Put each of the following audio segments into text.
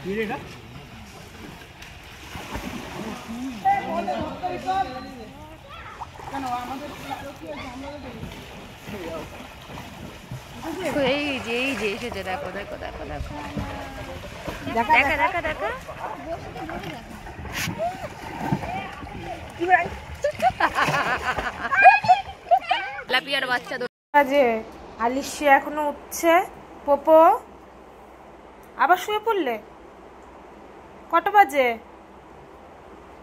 এই যে এসেছে, দেখো দেখো দেখো দেখো দেখা দেখা দেখা দেখা লাপিয়ার বাচ্চা যে আলিশি এখনো উঠছে। পোপো আবার শুয়ে পড়লে? কটা বাজে?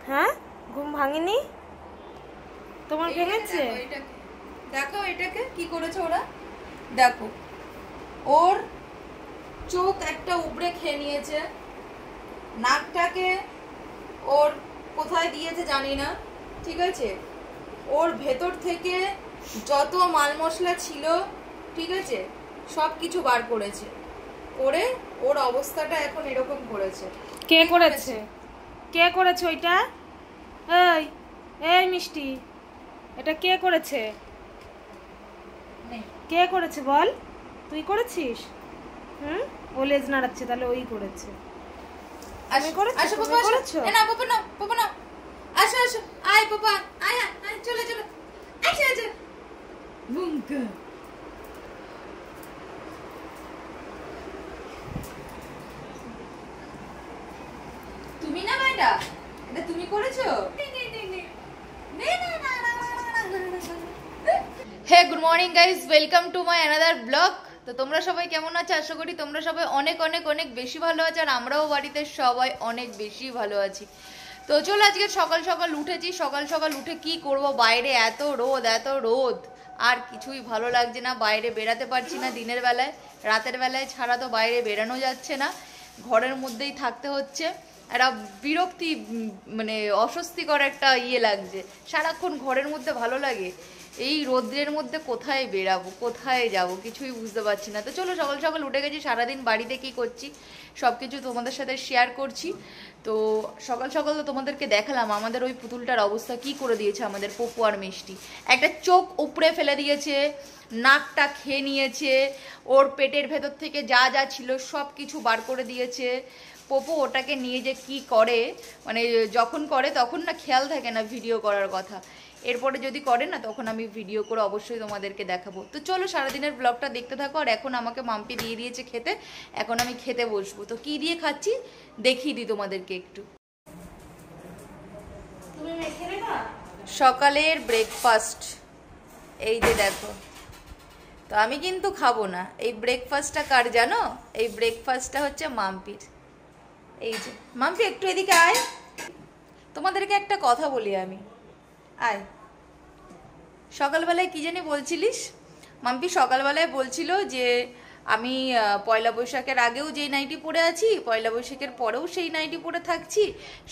হ্যাঁ, ঘুম ভাঙেনি তোমার? ভেঙেছে? দেখো এটাকে কি করেছে ওরা, দেখো ওর চোখ একটা উপড়ে খেয়ে নিয়েছে, নাকটাকে ওর কোথায় দিয়েছে জানি না, ঠিক আছে, ওর ভেতর থেকে যত মাল মশলা ছিল, ঠিক আছে, সব কিছু বার করেছে, করে ওর অবস্থাটা এখন এরকম করেছে। কে করেছে? কে করেছে ওইটা? এই এই মিষ্টি, এটা কে করেছে? কে করেছে বল? তুই করেছিস? ও লেজ নাড়াচ্ছে, তাহলে ওই করেছে। তুমি করেছো? তুমি করেছো? না পাপা না, পাপা না, আসো আসো, আয় পাপা, আয় আয়, চলে চলে, আচ্ছা আচ্ছা বুঙ্কা। তুমি না এটা, এটা তুমি করেছো? Hey good morning guys, welcome to my another blog. তো তোমরা সবাই কেমন আছো? আশা করি তোমরা সবাই অনেক অনেক অনেক বেশি ভালো আছো, আর আমরাও বাড়িতে সবাই অনেক বেশি ভালো আছি। তো চলো আজকে সকাল সকাল উঠেছি। সকাল সকাল উঠে কি করব, বাইরে এত রোদ এত রোদ, আর কিছুই ভালো লাগছে না। বাইরে বেরাতে পারছি না দিনের বেলায়, রাতের বেলায় ছাড়া তো বাইরে বেরানো যাচ্ছে না, ঘরের মধ্যেই থাকতে হচ্ছে। একটা বিরক্তি, মানে অস্বস্তিকর একটা ইয়ে লাগছে, সারাক্ষণ ঘরের মধ্যে ভালো লাগে। এই রোদ্রের মধ্যে কোথায় বেরাবো, কোথায় যাব, কিছুই বুঝতে পারছি না। তো চলো সকাল সকাল উঠে গেছি, সারাদিন বাড়িতে কি করছি সব কিছু তোমাদের সাথে শেয়ার করছি। তো সকাল সকাল তো তোমাদেরকে দেখালাম আমাদের ওই পুতুলটার অবস্থা কি করে দিয়েছে আমাদের পপু আর মিষ্টি। একটা চোখ উপড়ে ফেলে দিয়েছে, নাকটা খেয়ে নিয়েছে, ওর পেটের ভেতর থেকে যা যা ছিল সব কিছু বার করে দিয়েছে। পপু ওটাকে নিয়ে যে কি করে, মানে যখন করে তখন না খেয়াল থাকে না ভিডিও করার কথা, এরপরে যদি করে না তখন আমি ভিডিও করে অবশ্যই তোমাদেরকে দেখাবো। তো চলো সারাদিনের ব্লগটা দেখতে থাকো। আর এখন আমাকে মাম্পি দিয়ে দিয়েছে খেতে, এখন আমি খেতে বসবো। তো কি দিয়ে খাচ্ছি দেখিয়ে দিই তোমাদেরকে একটু। সকালের ব্রেকফাস্ট এই যে দেখো। তো আমি কিন্তু খাবো না, এই ব্রেকফাস্টটা কার জানো? এই ব্রেকফাস্টটা হচ্ছে মাম্পির। এই যে মাম্পি একটু এদিকে আয়, তোমাদেরকে একটা কথা বলি আমি, আয়। সকালবেলায় কি জানি বলছিলিস মাম্পি? সকালবেলায় বলছিল যে আমি পয়লা বৈশাখের আগেও যেই নাইটি পরে আছি, পয়লা বৈশাখের পরেও সেই নাইটি পরে থাকছি,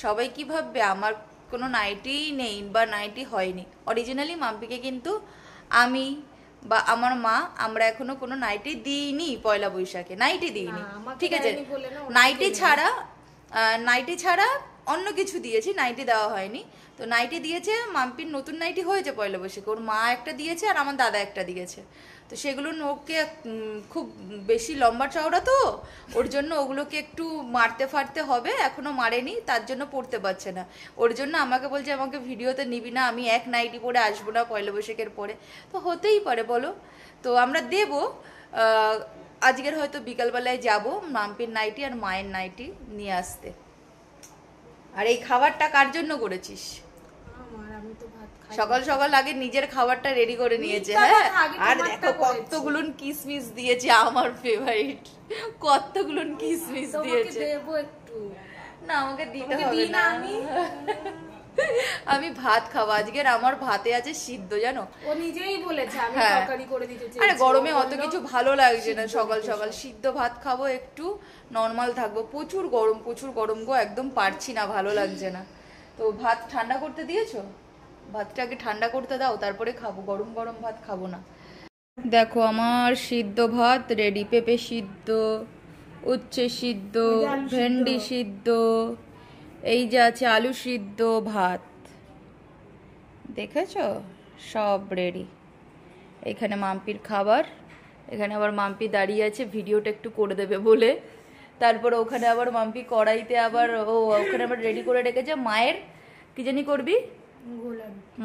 সবাই কি ভাববে আমার কোনো নাইটিই নেই বা নাইটি হয়নি। অরিজিনালি মাম্পিকে কিন্তু আমি বা আমার মা আমরা এখনো কোনো নাইটি দিইনি, পয়লা বৈশাখে নাইটি দিইনি, ঠিক আছে। নাইটি ছাড়া অন্য কিছু দিয়েছি, নাইটি দেওয়া হয়নি। তো নাইটি দিয়েছে মাম্পির, নতুন নাইটি হয়েছে পয়লা বৈশাখে, ওর মা একটা দিয়েছে আর আমার দাদা একটা দিয়েছে। তো সেগুলো ওকে খুব বেশি লম্বা চওড়া, তো ওর জন্য ওগুলোকে একটু মারতে ফাড়তে হবে, এখনো মারেনি, তার জন্য পড়তে পারছে না। ওর জন্য আমাকে বলছে আমাকে ভিডিওতে নিবি না, আমি এক নাইটি পরে আসবো না পয়লা বৈশাখের পরে। তো হতেই পারে বলো, তো আমরা দেব। আজকের হয়তো বিকালবেলায় যাব মাম্পির নাইটি আর মায়ের নাইটি নিয়ে আসতে। আর এই খাবারটা কার জন্য করেছিস? সকাল সকাল আগে নিজের খাবারটা রেডি করে নিয়েছে। হ্যাঁ, আর দেখো কতগুলো কিসমিস দিয়েছে, আমার ফেভারিট, কতগুলো কিসমিস দিয়েছে। না আমাকে দিতে হবে না, আমি ভাত খাবো আজকের, আমার ভাতে আছে সিদ্ধ, জানো? ও নিজেই বলেছে আমি তরকারি করে দিতে চাই। আরে গরমে অত কিছু ভালো লাগছে না, সকাল সকাল সিদ্ধ ভাত খাবো, একটু নরমাল থাকবো। প্রচুর গরম, প্রচুর গরম গো, একদম পারছি না, ভালো লাগছে না। তো ভাত ঠান্ডা করতে দিয়েছো? ভাতটাকে ঠান্ডা করতে দাও, তারপরে খাবো, গরম গরম ভাত খাবো না। দেখো আমার সিদ্ধ ভাত রেডি, পেঁপে সিদ্ধ, উচ্ছে সিদ্ধ, ভেন্ডি সিদ্ধ, এই যে আছে আলু সিদ্ধ, ভাত, দেখেছো সব রেডি। এখানে মাম্পির খাবার, এখানে আবার মাম্পি দাঁড়িয়ে আছে ভিডিওটা একটু করে দেবে বলে। তারপর ওখানে আবার মাম্পি কড়াইতে আবার ওখানে আবার রেডি করে রেখেছে মায়ের কি জানি করবি,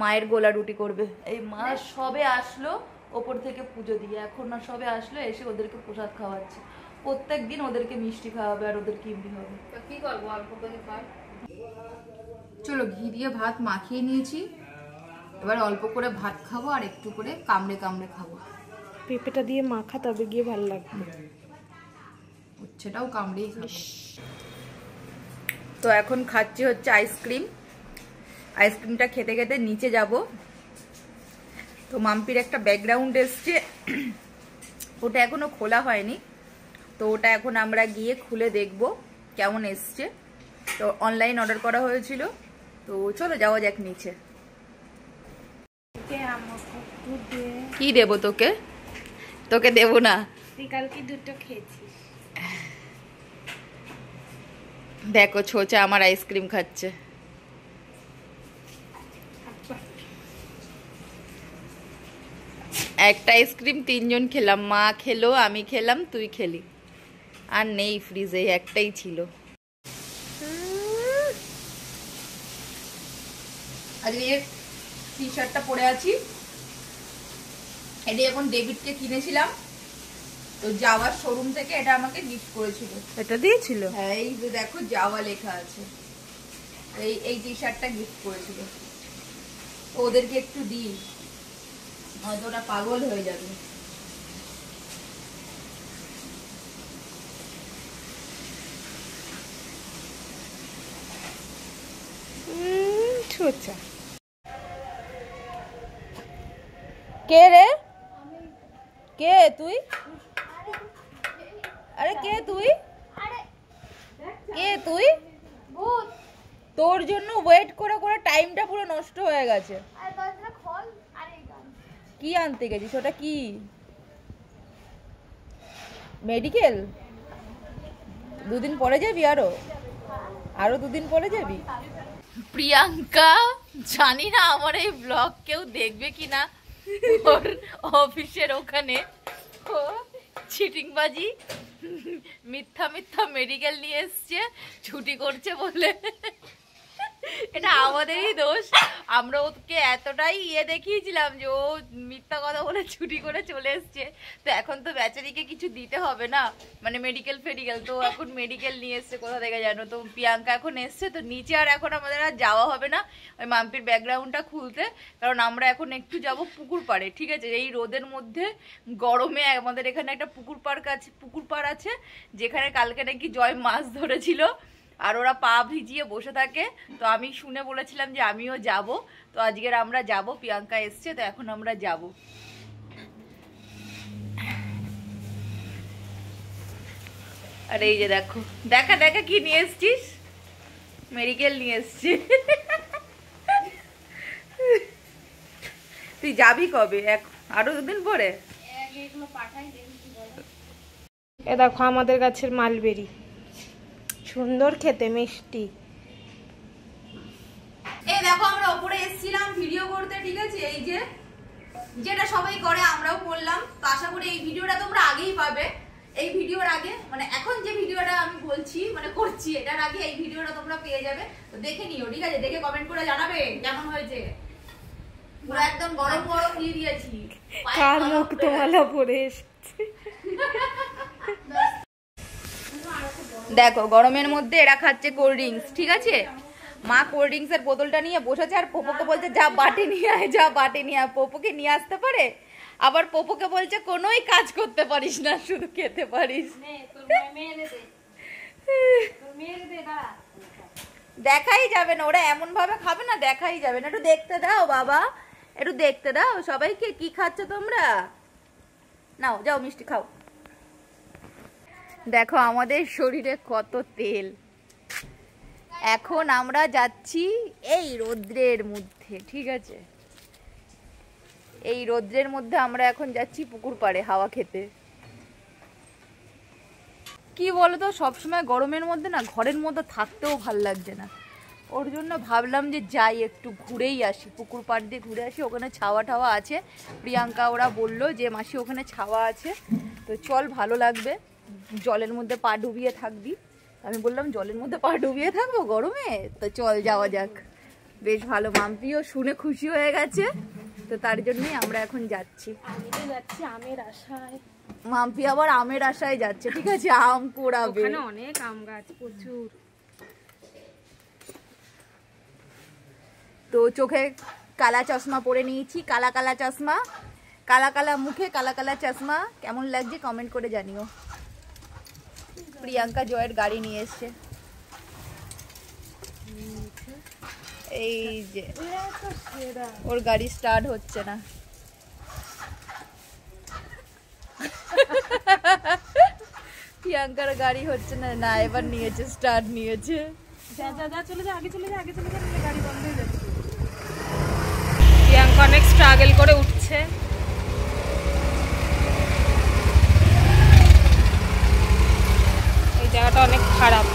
মায়ের গোলা রুটি করবে। এই মা সবে আসলো ওপর থেকে পুজো দিয়ে, এখন না সবে আসলো, এসে ওদেরকে প্রসাদ খাওয়াচ্ছে। প্রত্যেক দিন ওদেরকে মিষ্টি খাওয়াবে আর ওদের কিমড়ি হবে। কি করবো, অল্প করে খাই। চলো ঘি দিয়ে ভাত মাখিয়ে নিয়েছি, এবার অল্প করে ভাত খাবো আর একটু করে কামড়ে কামড়ে খাবো। পেঁপেটা দিয়ে মাখা, তবে গিয়ে ভালো লাগবে। সেটাও কামড়েই খাবো। তো এখন খাচ্ছি হচ্ছে আইসক্রিম। আইসক্রিমটা খেতে খেতে নিচে যাব। তো মাম্পির একটা ব্যাকগ্রাউন্ড এসছে, ওটা এখনো খোলা হয়নি, তো ওটা এখন আমরা গিয়ে খুলে দেখব কেমন এসছে। তো অনলাইন অর্ডার করা হয়েছিল, তো চলো যাওয়া যাক নিচে। কি দেবো তোকে? তোকে দেবো না, তুই কালকে দুটো খেয়েছিস। দেখো ছোচা আমার আইসক্রিম খাচ্ছে। একটা আইসক্রিম 3 জন খেলাম, মা খেলো, আমি খেলাম, তুই খেলি। আর নেই ফ্রিজে, একটাই ছিল। আজকে এই টি শার্টটা পরে আছি, এটা এখন ডেভিডকে কিনেছিলাম, তো যাওয়ার শোরুম থেকে এটা আমাকে গিফট করেছিল। এটা দিয়েছিল? হ্যাঁ, এই যে দেখো যাওয়া লেখা আছে, এই টি শার্টটা গিফট করেছিল। ওদেরকে একটু দিই, হয়তো ওরা পাগল হয়ে যাবে। ছোচা কে রে? কে তুই? আরে কে তুই? কে তুই? তোর জন্য ওয়েট করে করে টাইমটা পুরো নষ্ট হয়ে গেছে। কি আনতে গেছিস? ওটা কি মেডিকেল? 2 দিন পরে যাবি? আরো 2 দিন পরে যাবি? প্রিয়াঙ্কা, জানি না আমার এই ব্লগ কেউ দেখবে কিনা, ওর অফিসের ওখানে চিটিংবাজি মিথ্যা মিথ্যা মেডিকেল নিয়ে এসছে, ছুটি করছে বলে। এটা আমাদেরই দোষ, আমরা ওকে এতটাই দেখিয়েছিলাম যে ও মিথ্যা কথা বলে ছুটি করে চলে এসছে। তো এখন তো বেচারিকে কিছু দিতে হবে না, মানে মেডিকেল ফেডিকেল, তো এখন মেডিকেল নিয়ে এসছে কোথা থেকে জানো। তো প্রিয়াঙ্কা এখন এসছে, তো নিচে আর এখন আমাদের আর যাওয়া হবে না ওই মাম্পির ব্যাকগ্রাউন্ডটা খুলতে, কারণ আমরা এখন একটু যাব পুকুর পাড়ে। ঠিক আছে, এই রোদের মধ্যে গরমে আমাদের এখানে একটা পুকুর পাড় আছে, যেখানে কালকে নাকি জয় মাছ ধরেছিল, আর ওরা পা ভিজিয়ে বসে থাকে। তো আমি শুনে বলেছিলাম যে আমিও যাব, তো আজকের আমরা যাব, প্রিয়াঙ্কা এসছে, তো এখন আমরা যাব। আর এই যে দেখো, দেখা দেখা কি নিয়ে এসছিস? মেডিকেল নিয়ে এসছি। তুই যাবি কবে? আরো 2 দিন পরে? এ দেখো আমাদের গাছের মালবেরি, সুন্দর খেতে, মিষ্টি। এই দেখো আমরা উপরে এসেছিলাম ভিডিও করতে, ঠিক আছে, এই যে যেটা সবাই করে আমরাও করলাম। তো আশা করি এই ভিডিওটা তোমরা আগেই পাবে। এই ভিডিওর আগে, মানে এখন যে ভিডিওটা আমি বলছি মানে করছি, এটার আগে এই ভিডিওটা তোমরা পেয়ে যাবে। তো দেখে নিও, ঠিক আছে, দেখে কমেন্ট করে জানাবে কেমন হয়েছে। পুরো একদম গরম গরম দিয়ে দিয়েছি, কার মুখ তোমালা পড়ে এসেছে। দেখো গরমের মধ্যে এরা খাচ্ছে কোল্ড ড্রিঙ্কস, ঠিক আছে। মা কোল্ড ড্রিঙ্কস এর বোতলটা নিয়ে বসেছে, আর পোপোকে বলছে যা বাটি নিয়ে আয়, যা বাটি নিয়ে আয়। পোপোকে নিয়ে আসতে পারে, আবার পোপোকে বলছে কোনোই কাজ করতে পারিস না, শুধু খেতে পারিস। দেখাই যাবে না, ওরা এমন ভাবে খাবে না, দেখাই যাবে না। একটু দেখতে দাও বাবা, একটু দেখতে দাও সবাইকে কি খাচ্ছ তোমরা। নাও যাও মিষ্টি খাও। দেখো আমাদের শরীরে কত তেল। এখন আমরা যাচ্ছি এই রৌদ্রের মধ্যে, ঠিক আছে, এই রৌদ্রের মধ্যে আমরা এখন যাচ্ছি পুকুর পাড়ে হাওয়া খেতে। কি বলতো, সবসময় গরমের মধ্যে না ঘরের মধ্যে থাকতেও ভাল লাগছে না, ওর জন্য ভাবলাম যে যাই একটু ঘুরেই আসি, পুকুর পাড় দিয়ে ঘুরে আসি, ওখানে ছাওয়া টাওয়া আছে। প্রিয়াঙ্কা ওরা বললো যে মাসি ওখানে ছাওয়া আছে, তো চল ভালো লাগবে জলের মধ্যে পা ডুবিয়ে থাকবি। আমি বললাম জলের মধ্যে পা ডুবিয়ে থাকবো গরমে, তো চল যাওয়া যাক। বেশ ভালো, মাম্পিও শুনে খুশি হয়ে গেছে, তো তার জন্যই আমরা এখন যাচ্ছি। আমের আশায়। মাম্পি আবার আমের আশায় যাচ্ছে, ঠিক আছে, আম পোড়াবে। ওখানে অনেক আম গাছ, প্রচুর। তো চোখে কালা চশমা পরে নিয়েছি, কালা কালা চশমা, কালা কালা মুখে কালা কালা চশমা। কেমন লাগছে কমেন্ট করে জানিও। প্রিয়াঙ্কা জয়ের গাড়ি নিয়ে এসছে, এই যে ওর গাড়ি স্টার্ট হচ্ছে না। প্রিয়াঙ্কার গাড়ি হচ্ছে না, না এবার নিয়েছে, স্টার্ট নিয়েছে। যা যা যা, চলে যা, আগে চলে যা, আগে চলে যা, গাড়ি বন্ধ হয়ে যাচ্ছে। প্রিয়াঙ্কা অনেক স্ট্রাগল করে উঠছে। এই জায়গাটা অনেক খারাপ,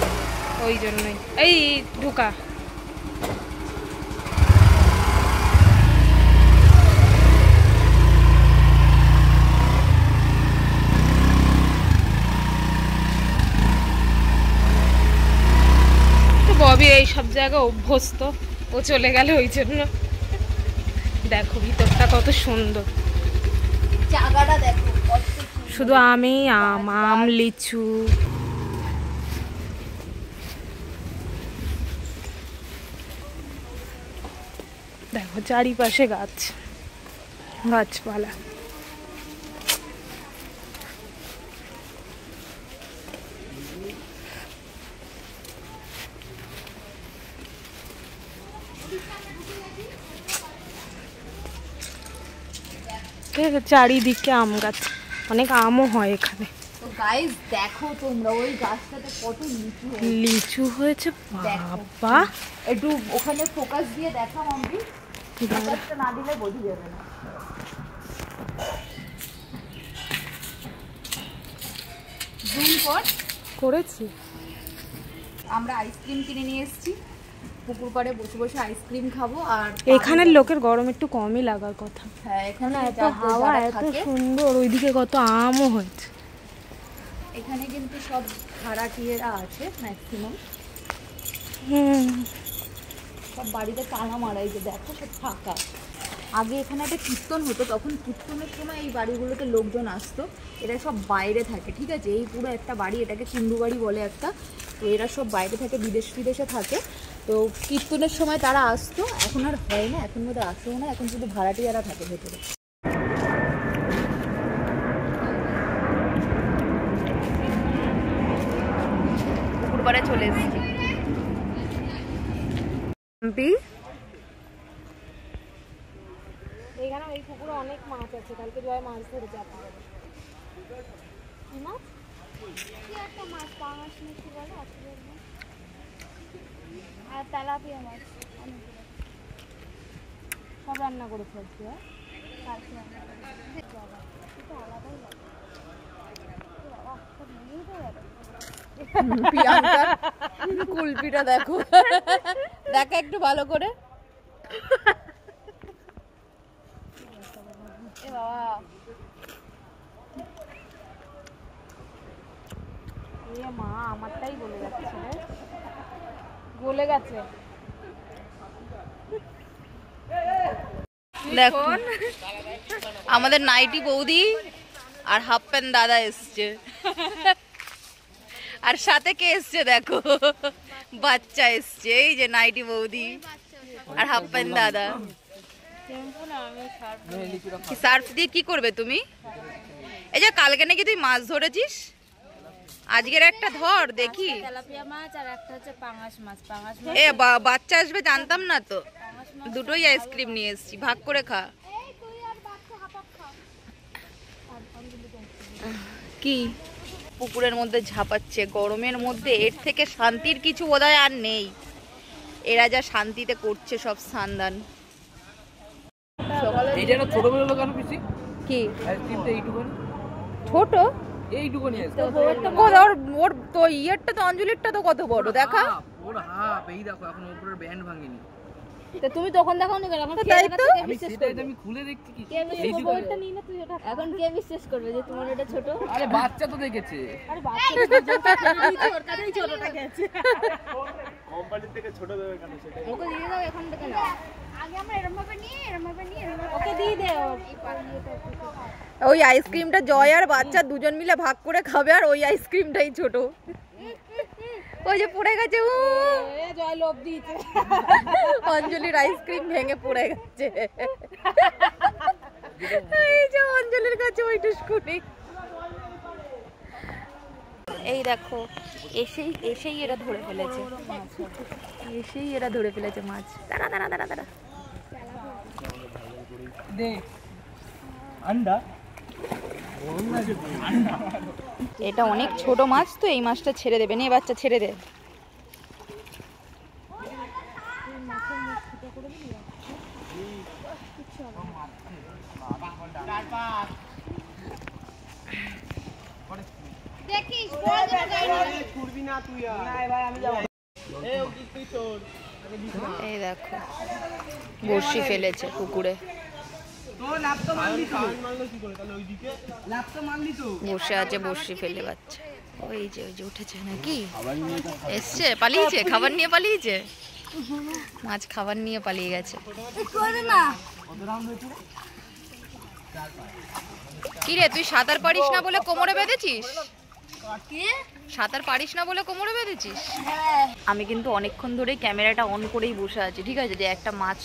ওই জন্যই। এই ঢুকা। ববি এই সব জায়গায় অভ্যস্ত, ও চলে গেল ওই জন্য। দেখো ভিতরটা কত সুন্দর, জায়গাটা দেখো, শুধু আমই আম, আম লিচু। দেখো চারিপাশে গাছ, গাছপালা। চারিদিকে আম গাছ, অনেক আমও হয় এখানে। তো গাইস দেখো তোমরা, ওই গাছটাতে কত লিচু হয়েছে, বাবা। একটু ওখানে ফোকাস দিয়ে দেখা মাম্পি, ফোকাসটা না দিলে বোঝা যাবে না। জুম করেছি। আমরা আইসক্রিম কিনে নিয়ে এসেছি, পুকুর পাড়ে বসে বসে আইসক্রিম খাবো। আর এখানের লোকের গরম একটু কমই লাগার কথা। হ্যাঁ, এখানে এত হাওয়া, এত সুন্দর, ওইদিকে কত আমও হয়েছে। এখানে কিন্তু সব ভাড়াটিয়েরা আছে ম্যাক্সিমাম। সব বাড়িতে তালা মারাই, যে দেখো সব ফাঁকা। আগে এখানে একটা কীর্তন হতো, তখন কীর্তনের সময় এই বাড়িগুলোতে লোকজন আসতো। এরা সব বাইরে থাকে, ঠিক আছে, এই পুরো একটা বাড়ি, এটাকে কুণ্ডু বাড়ি বলে একটা। তো এরা সব বাইরে থাকে, বিদেশে থাকে। তো কীর্তনের সময় তারা আসতো, এখন আর হয় না, এখন বোধহয় আসেও না, এখন শুধু ভাড়াটিয়ারা থাকে ভেতরে। পুকুর পাড়ে চলে এসেছি। এখানে এই পুকুরে অনেক মাছ আছে, কালকে জয় মাছ ধরে যাবে। মাছ কি একটা মাছ, পাঙাশ মিষ্টি বলে, আর তেলাপিয়া মাছ সব রান্না করে ফেলছি। প্রিয়াঙ্কা কুলপিটা দেখো, দেখো একটু ভালো করে। মা আমারটাই গলে যাচ্ছে, গলে গেছে। দেখো আমাদের নাইটি বৌদি আর হাফ প্যান্ট দাদা এসছে, আর সাথে কে এসছে দেখো, বাচ্চা এসছে। এই যে নাইটি বৌদি আর হাফ প্যান্ট দাদা। সার্ফ দিয়ে কি করবে তুমি? এই যে কালকে নাকি তুই মাছ ধরেছিস, আজকের একটা ধর দেখি। এ বাচ্চা আসবে জানতাম না তো, দুটোই আইসক্রিম নিয়ে এসেছি, ভাগ করে খা। কি পুকুরের মধ্যে ঝাঁপাচ্ছে গরমের মধ্যে, এর থেকে শান্তির কিছু বোধহয় আর নেই। এরা যা শান্তিতে করছে সব স্নান। কি ছোট ওর তো ইয়েরটা তো অঞ্জলিরটা তো কত বড় দেখা। তো তুমি তখন দেখাও নি কেন? এখন তাই তো আমি খুলে দেখছি কি বইটা নিয়ে না তুই ওটা। এখন কে বিশ্বাস করবে যে তোমার এটা ছোট? আরে বাচ্চা তো দেখেছে। আরে বাচ্চাটা দুজনটা ছেড়ে দিয়েছে, ওর কাছেই ছোটটা গেছে। কোম্পানি থেকে ছোট দেবে কেন সেটা? ওকে দিয়ে দাও এখন থেকে না। আগে আমরা এরকম ভাবে নিয়ে ওকে দিয়ে দে ওর। ওই আইসক্রিমটা জয় আর বাচ্চা দুজন মিলে ভাগ করে খাবে, আর ওই আইসক্রিমটাই ছোট। ওই যে পড়ে গেছে, এ জয় লোভ দিয়েছে। অঞ্জলির আইসক্রিম ভেঙে পড়ে গেছে। এই যে অঞ্জলির কাছে ওইটা স্কুটি। এই দেখো, এসেই এরা ধরে ফেলেছে, এসেই এরা ধরে ফেলেছে মাছ। দাঁড়া দাঁড়া দাঁড়া দাঁড়া, দে আন্ডা। এটা অনেক ছোট মাছ তো, এই মাছটা ছেড়ে দেবে। নে বাচ্চা ছেড়ে দে। দেখিস বড় যেন যায় না। ছুড়বি না তুই আর। না ভাই আমি যাব। এই ও কি তুই তোর। এই দেখো বড়শি ফেলেছে পুকুরে, তো লাভ তো মারলি তো। মারলো কি করে তাহলে ওইদিকে? লাভ তো মারলি তো। বসে আছে বড়শি ফেলে বাচ্চা। ওই যে উঠেছে নাকি, এসছে, পালিয়েছে, খাবার নিয়ে পালিয়েছে। মাছ খাবার নিয়ে পালিয়ে গেছে। কি রে, তুই সাঁতার পারিস না বলে কোমরে বেঁধেছিস? সাঁতার পারিস না বলে কোমরে বেঁধেছিস? আমি কিন্তু অনেকক্ষণ ধরে ক্যামেরাটা অন করেই বসে আছি, ঠিক আছে? যে একটা মাছ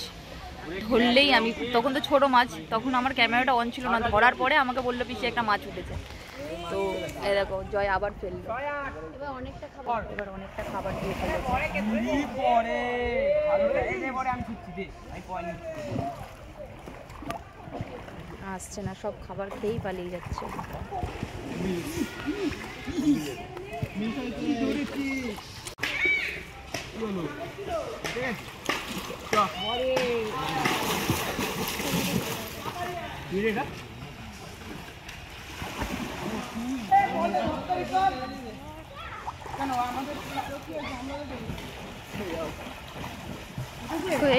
ধরলেই আমি, তখন তো ছোট মাছ, তখন আমার ক্যামেরাটা অন ছিল না। ধরার পরে আমাকে বললো পিসি একটা মাছ উঠেছে। তো এই দেখো জয় আবার ফেললো, এবার অনেকটা খাবার দিয়ে আসছে না, সব খাবার খেয়েই পালিয়ে যাচ্ছে।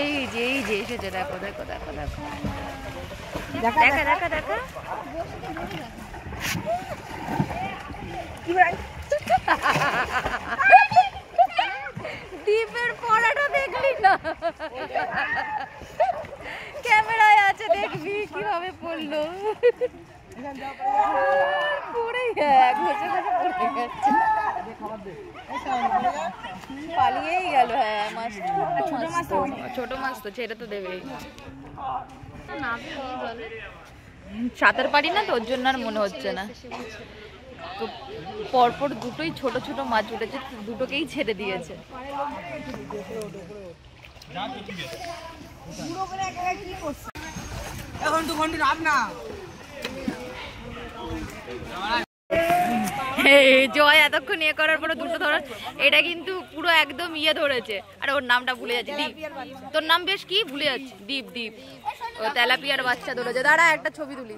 এই যে এসেছে, দেখো দেখো দেখো দেখো, দেখা দেখা দেখা। দীপের পড়াটা দেখলি না? ক্যামেরায় আছে, দেখবি কিভাবে পড়লো। পড়ে ঘষে পড়ে গেছে, পালিয়েই গেল। হ্যাঁ মাছ, ছোট মাছ তো ছেড়ে তো দেবেই। সাঁতার পারি না তো, ওর জন্য আর মনে হচ্ছে না। তো পরপর দুটোই ছোট ছোট মাছ উঠেছে, দুটোকেই ছেড়ে দিয়েছে। এখন তো ঘন্টা লাভ না। জয় এতক্ষণ ইয়ে করার পরে দুটো ধরার, এটা কিন্তু পুরো একদম ইয়ে ধরেছে। আর ওর নামটা ভুলে যাচ্ছে, দীপ। তোর নাম বেশ কি ভুলে যাচ্ছে, দীপ। দীপ ও তেলাপিয়ার বাচ্চা ধরেছে। দাঁড়া একটা ছবি তুলি।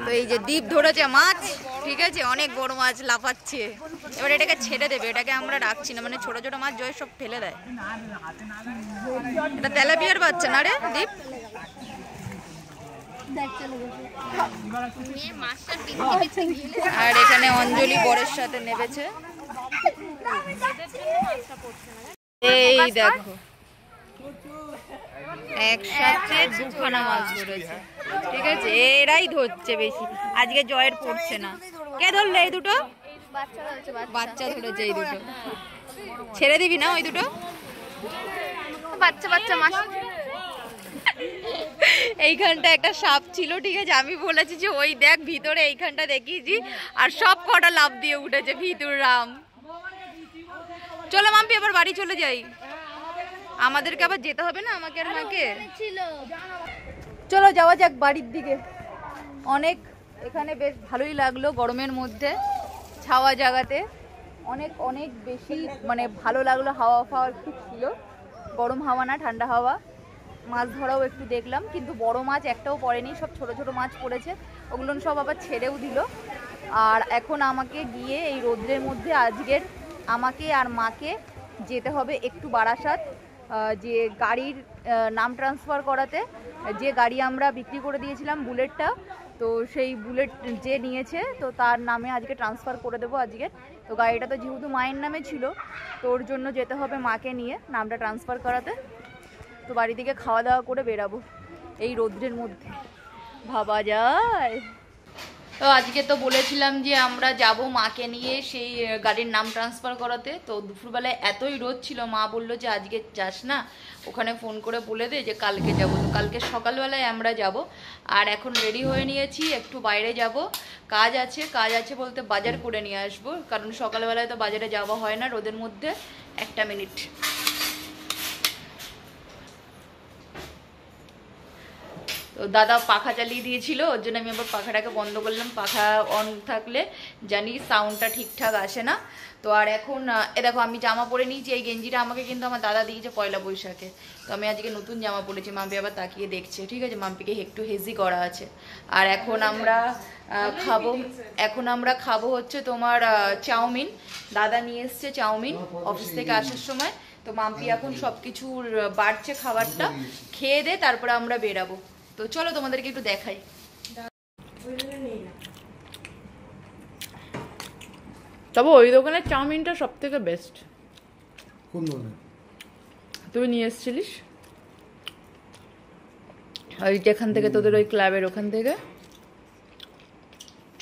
তো এই যে দীপ ধরেছে মাছ, ঠিক আছে? অনেক বড় মাছ লাফাচ্ছে। এবার এটাকে ছেড়ে দেবে, এটাকে আমরা রাখছি না, মানে ছোট ছোট মাছ জয় সব ফেলে দেয়। এটা তেলাপিয়ার বাচ্চা না রে দীপ? আর এখানে অঞ্জলি বরের সাথে নেমেছে। এই দেখো একসাথে দুখানা মাছ ধরেছে, ঠিক আছে? এরাই ধরছে বেশি, আজকে জয়ের পড়ছে না। কে ধরলে এই দুটো? বাচ্চা ধরেছে এই দুটো। ছেড়ে দিবি না ওই দুটো? বাচ্চা বাচ্চা মাছ। এইখানটা একটা সাপ ছিল, ঠিক আছে? আমি বলেছি যে ওই দেখ ভিতরে, এইখানটা দেখিয়েছি, আর সব কটা লাফ দিয়ে উঠেছে ভিতর রাম। চলো মাম্পি আবার বাড়ি চলে যাই, আমাদেরকে আবার যেতে হবে না, আমাকে আর মাকে। চলো যাওয়া যাক বাড়ির দিকে। অনেক এখানে বেশ ভালোই লাগলো গরমের মধ্যে, ছাওয়া জায়গাতে অনেক অনেক বেশি মানে ভালো লাগলো। হাওয়া ফাওয়া একটু ছিল, গরম হাওয়া না ঠান্ডা হাওয়া। মাছ ধরাও একটু দেখলাম, কিন্তু বড় মাছ একটাও পড়েনি, সব ছোট ছোট মাছ পড়েছে। ওগুলো সব আবার ছেড়েও দিল। আর এখন আমাকে গিয়ে এই রোদ্রের মধ্যে আজকের আমাকে আর মাকে যেতে হবে একটু বারাসাত, যে গাড়ির নাম ট্রান্সফার করাতে, যে গাড়ি আমরা বিক্রি করে দিয়েছিলাম বুলেটটা, তো সেই বুলেট যে নিয়েছে তো তার নামে আজকে ট্রান্সফার করে দেবো আজকে। তো গাড়িটা তো যেহেতু মায়ের নামে ছিল, তো ওর জন্য যেতে হবে মাকে নিয়ে নামটা ট্রান্সফার করাতে। তো বাড়ি থেকে খাওয়া দাওয়া করে বেরাবো এই রৌদ্রের মধ্যে, ভাবা যায়। তো আজকে তো বলেছিলাম যে আমরা যাব মাকে নিয়ে সেই গাড়ির নাম ট্রান্সফার করাতে। তো দুপুরবেলায় এতই রোদ ছিল, মা বললো যে আজকে যাস না, ওখানে ফোন করে বলে দে যে কালকে যাব। তো কালকে সকালবেলায় আমরা যাব। আর এখন রেডি হয়ে নিয়েছি, একটু বাইরে যাব, কাজ আছে বলতে বাজার করে নিয়ে আসবো, কারণ সকালবেলায় তো বাজারে যাওয়া হয় না রোদের মধ্যে। একটা মিনিট। তো দাদা পাখা চালিয়ে দিয়েছিল, ওর জন্য আমি আবার পাখাটাকে বন্ধ করলাম। পাখা অন থাকলে জানি সাউন্ডটা ঠিকঠাক আসে না। তো আর এখন এ দেখো আমি জামা পরে নিয়েছি। এই গেঞ্জিটা আমাকে কিন্তু আমার দাদা দিয়েছে পয়লা বৈশাখে। তো আমি আজকে নতুন জামা পরেছি। মাম্পি আবার তাকিয়ে দেখছে, ঠিক আছে, মাম্পিকে একটু হেজি করা আছে। আর এখন আমরা খাবো হচ্ছে তোমার চাউমিন। দাদা নিয়ে এসছে চাউমিন অফিস থেকে আসার সময়। তো মাম্পি এখন সব কিছুর বাড়ছে খাবারটা, খেয়ে দে তারপরে আমরা বেরাবো। তো চলো তোমাদেরকে একটু দেখাই। তবে ওই দোকানের চাউমিনটা সব থেকে বেস্ট। কোন দোকানে তুই নিয়ে এসেছিলিস? ওই যেখান থেকে তোদের ওই ক্লাবের ওখান থেকে।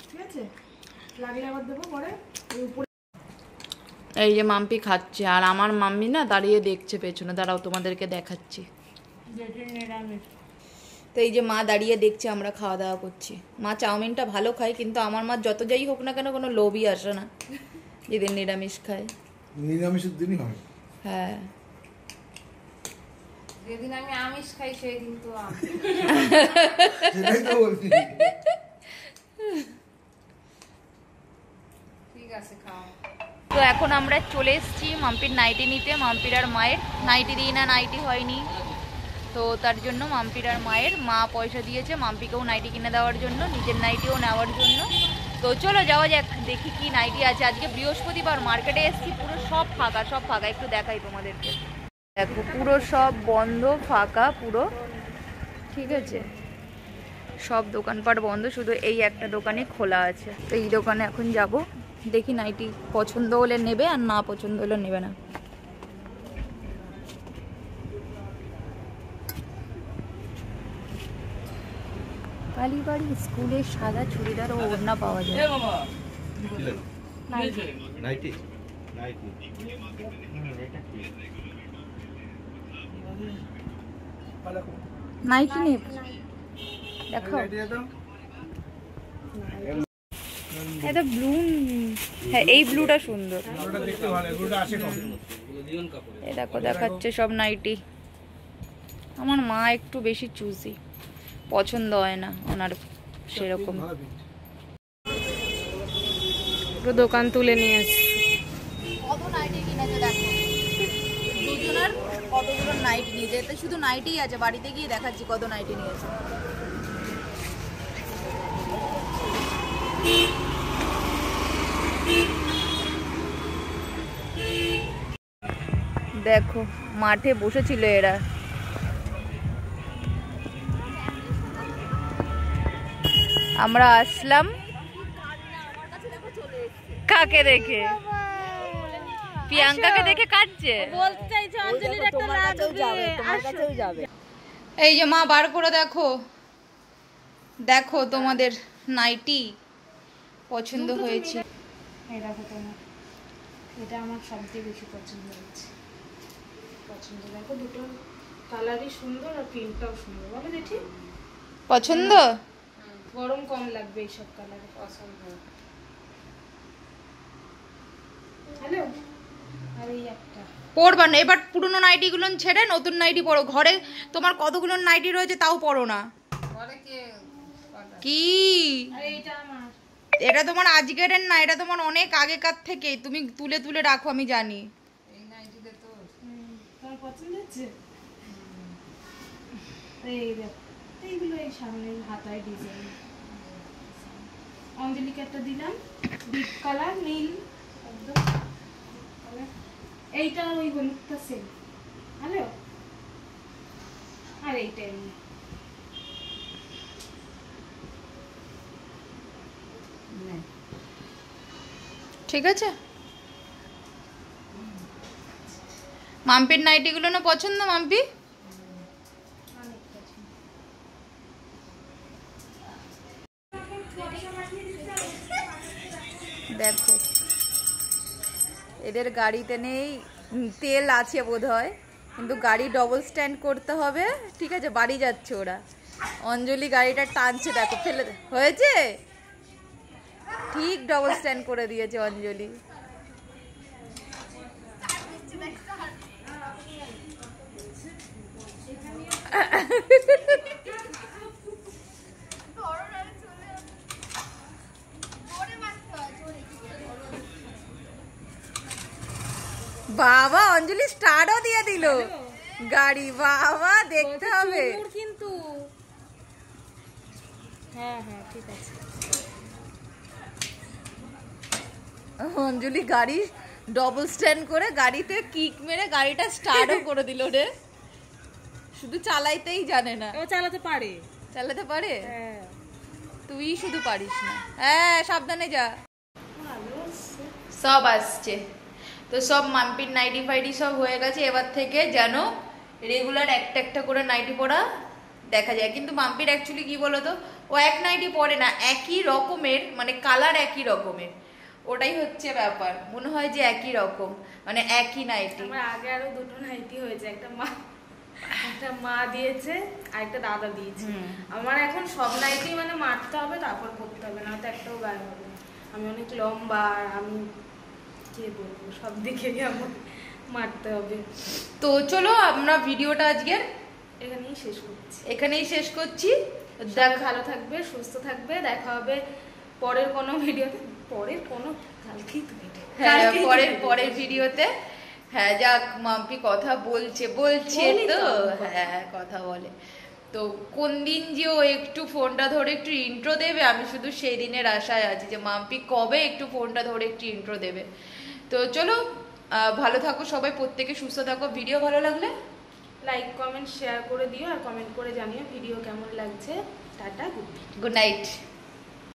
ঠিক আছে, লাগলে আবার দেবো পরে। এই যে মাম্পি খাচ্ছে, আর আমার মাম্মি না দাঁড়িয়ে দেখছে পেছনে। দাঁড়াও তোমাদেরকে দেখাচ্ছি। তো এই যে মা দাঁড়িয়ে দেখছে আমরা খাওয়া দাওয়া করছি। মা চাউমিনটা ভালো খায়, কিন্তু আমার মা যত যাই হোক না কেন কোনো লোভই আসে না যেদিন নিরামিষ খায়। নিরামিষের দিনই হয়। হ্যাঁ, যেদিন আমি আমিষ খাই সেই দিন তো সেটাই তো বলছি। ঠিক আছে, খাও। তো এখন আমরা চলে এসেছি মাম্পির নাইটি নিতে। মাম্পির আর মায়ের নাইটি দিই না, নাইটি হয়নি, তো তার জন্য মাম্পির আর মায়ের মা পয়সা দিয়েছে মাম্পিকেও নাইটি কিনে দেওয়ার জন্য, নিজের নাইটিও নেওয়ার জন্য। তো চলো যাওয়া যাক, দেখি কি নাইটি আছে। আজকে বৃহস্পতিবার, মার্কেটে এসেছি, পুরো সব ফাঁকা। একটু দেখাই তোমাদেরকে। দেখো পুরো সব বন্ধ, ফাঁকা পুরো, ঠিক আছে, সব দোকানপাট বন্ধ, শুধু এই একটা দোকানে খোলা আছে। তো এই দোকানে এখন যাব, দেখি নাইটি পছন্দ হলে নেবে, আর না পছন্দ হলে নেবে না। কালীবাড়ি স্কুলে সাদা চুড়িদার ও ওড়না পাওয়া যায়। নাইটি নাইটি নেব, দেখো এটা ব্লু। হ্যাঁ, এই ব্লুটা সুন্দর। এই দেখো দেখাচ্ছে সব নাইটি। আমার মা একটু বেশি চুজি, পছন্দ হয় না ওনার সেরকম। দোকান তুলে নিয়ে এসছি। কত নাইটি কিনেছে দেখো, দুজনের কতগুলো নাইটি নিয়েছে। এতে শুধু নাইটিই আছে, বাড়িতে গিয়ে দেখাচ্ছি কত নাইটি নিয়েছে। দেখো মাঠে বসেছিল এরা। আমরা আসলাম কাকে দেখে, প্রিয়াঙ্কাকে দেখে কাটছে। বলতে চাইছে অঞ্জলির একটা লাগবে। এই যে মা বার করে দেখো, দেখো তোমাদের নাইটি পছন্দ হয়েছে। এই দেখো তোমার, এটা আমার সবচেয়ে বেশি পছন্দ হয়েছে। দেখো দুটো কালারই সুন্দর, আর প্রিন্টটাও সুন্দর, বলো দেখি পছন্দ। গরম কম লাগবে এইসব কালারে। পছন্দ। হ্যালো, আর এই একটা পরবা না এবার, পুরনো নাইটি গুলো ছেড়ে নতুন নাইটি পরো। ঘরে তোমার কতগুলো নাইটি রয়েছে তাও পরো না। কি আরে এটা আমার, এটা তোমার আজকের না, এটা তোমার অনেক আগেকার থেকে তুমি তুলে তুলে রাখো, আমি জানি। তোমার পছন্দ হচ্ছে? এই দেখো, এইগুলো এই সামনে হাতায় ডিজাইন। অঞ্জলিকে একটা দিলাম ডিপ কালার নীল একদম। এইটা ওই হলুদটা সেম। হ্যালো আর এই টাইমে ঠিক আছে। মাম্পির নাইটিগুলো না পছন্দ মাম্পি? অনেক পছন্দ। দেখো এদের গাড়িতে নেই তেল, আছে বোধহয়, কিন্তু গাড়ি ডবল স্ট্যান্ড করতে হবে। ঠিক আছে, বাড়ি যাচ্ছে ওরা। অঞ্জলি গাড়িটা টানছে, দেখো ফেলে হয়েছে, ঠিক ডবল স্ট্যান্ড করে দিয়েছে অঞ্জলি। বাবা অঞ্জলি স্টার্টও দিয়ে দিল গাড়ি, বাবা দেখতে হবে কিন্তু হ্যাঁ হ্যাঁ ঠিক আছে। অঞ্জলি গাড়ি ডবল স্ট্যান্ড করে গাড়িতে কিক মেরে গাড়িটা স্টার্টও করে দিল রে, শুধু চালাইতেই জানে না। ও চালাতে পারে, চালাতে পারে, হ্যাঁ তুই শুধু পারিস না। হ্যাঁ সাবধানে যা। সব আসছে তো, সব মাম্পির নাইটি ফাইটি সব হয়ে গেছে। এবার থেকে যেন রেগুলার একটা একটা করে নাইটি পরা দেখা যায়। কিন্তু মাম্পির অ্যাকচুয়ালি কি বলতো, ও এক নাইটি পরে না, একই রকমের, মানে কালার একই রকমের, ওটাই হচ্ছে ব্যাপার। মনে হয় যে একই রকম, মানে একই নাইটি। আমার আগে আরো দুটো নাইটি হয়েছে, একটা মা দিয়েছে আর একটা দাদা দিয়েছে। আমার এখন সব নাইটি মানে মারতে হবে তারপর পরতে হবে, না তো একটাও গায়ে হবে না। আমি অনেক লম্বা, আর আমি কে বলবো, সব দিকে আমার মারতে হবে। তো চলো আমরা ভিডিওটা আজকের এখানেই শেষ করছি। ভালো থাকবে, সুস্থ থাকবে, দেখা হবে পরের কোনো ভিডিওতে। কালকেই তো এটা, হ্যাঁ পরের ভিডিওতে। হ্যাঁ যাক, মাম্পি কথা বলছে তো, হ্যাঁ কথা বলে তো। কোন দিন যে ও একটু ফোনটা ধরে একটু ইন্ট্রো দেবে, আমি শুধু সেই দিনের আশায় আছি যে মাম্পি কবে একটু ফোনটা ধরে একটু ইন্ট্রো দেবে। তো চলো, ভালো থাকো সবাই, প্রত্যেকে সুস্থ থাকো। ভিডিও ভালো লাগলে লাইক কমেন্ট শেয়ার করে দিও, আর কমেন্ট করে জানিও ভিডিও কেমন লাগছে। Tata, good night. Good night.